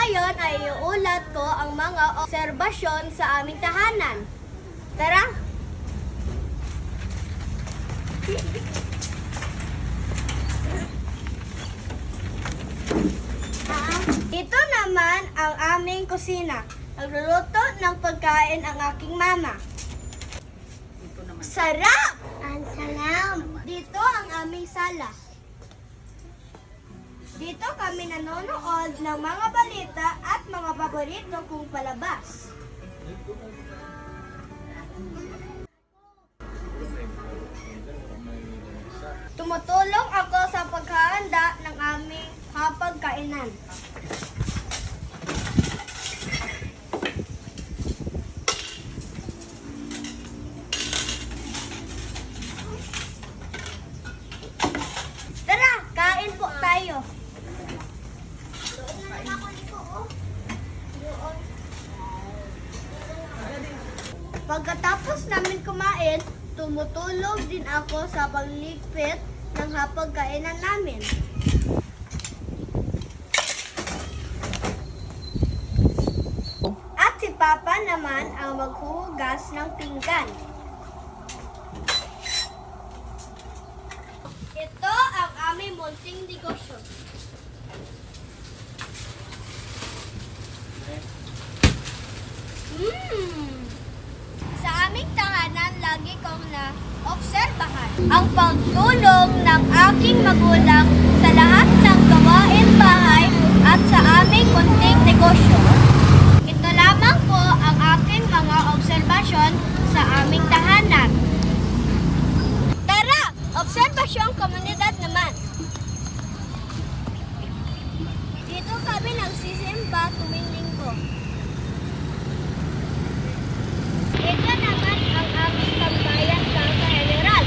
ngayon ay iuulat ko ang mga obserbasyon sa aming tahanan. Tara! Ito naman ang aming kusina. Nagluluto ng pagkain ang aking mama. Sarap! Ang sarap! Dito ang aming sala. Dito kami nanonood ng mga balita at mga paborito kong palabas. Tumutulong ako sa paghahanda ng aming hapagkainan. Tara, kain po tayo. Pagkatapos namin kumain, tumutulong din ako sa pagligpit ng hapagkainan namin. At si Papa naman ang maghuhugas ng pinggan. Ito ang aming munting negosyo. Sa aming tahanan, lagi kong na-obserbahan ang pagtulong ng aking magulang sa lahat ng gawain bahay at sa aming munting negosyo. Ito lamang po ang aking mga obserbasyon sa aming tahanan. Tara! Obserbasyong komunidad naman. Dito kami nagsisimba tuwing linggo. Ito naman ang aming tambayan sa General.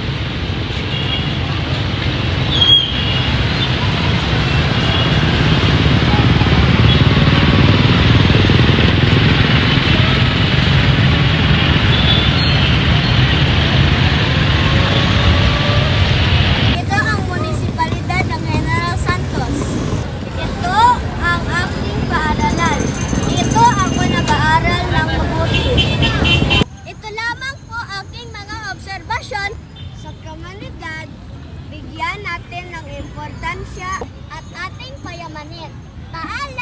Ito ang munisipalidad ng General Santos. Ito ang aking paaralan. Dito ako nag-aaral ng mabuti. Ito lamang po aking mga obserbasyon sa komunidad. Bigyan natin ng importansya at ating payamanin. Paalam!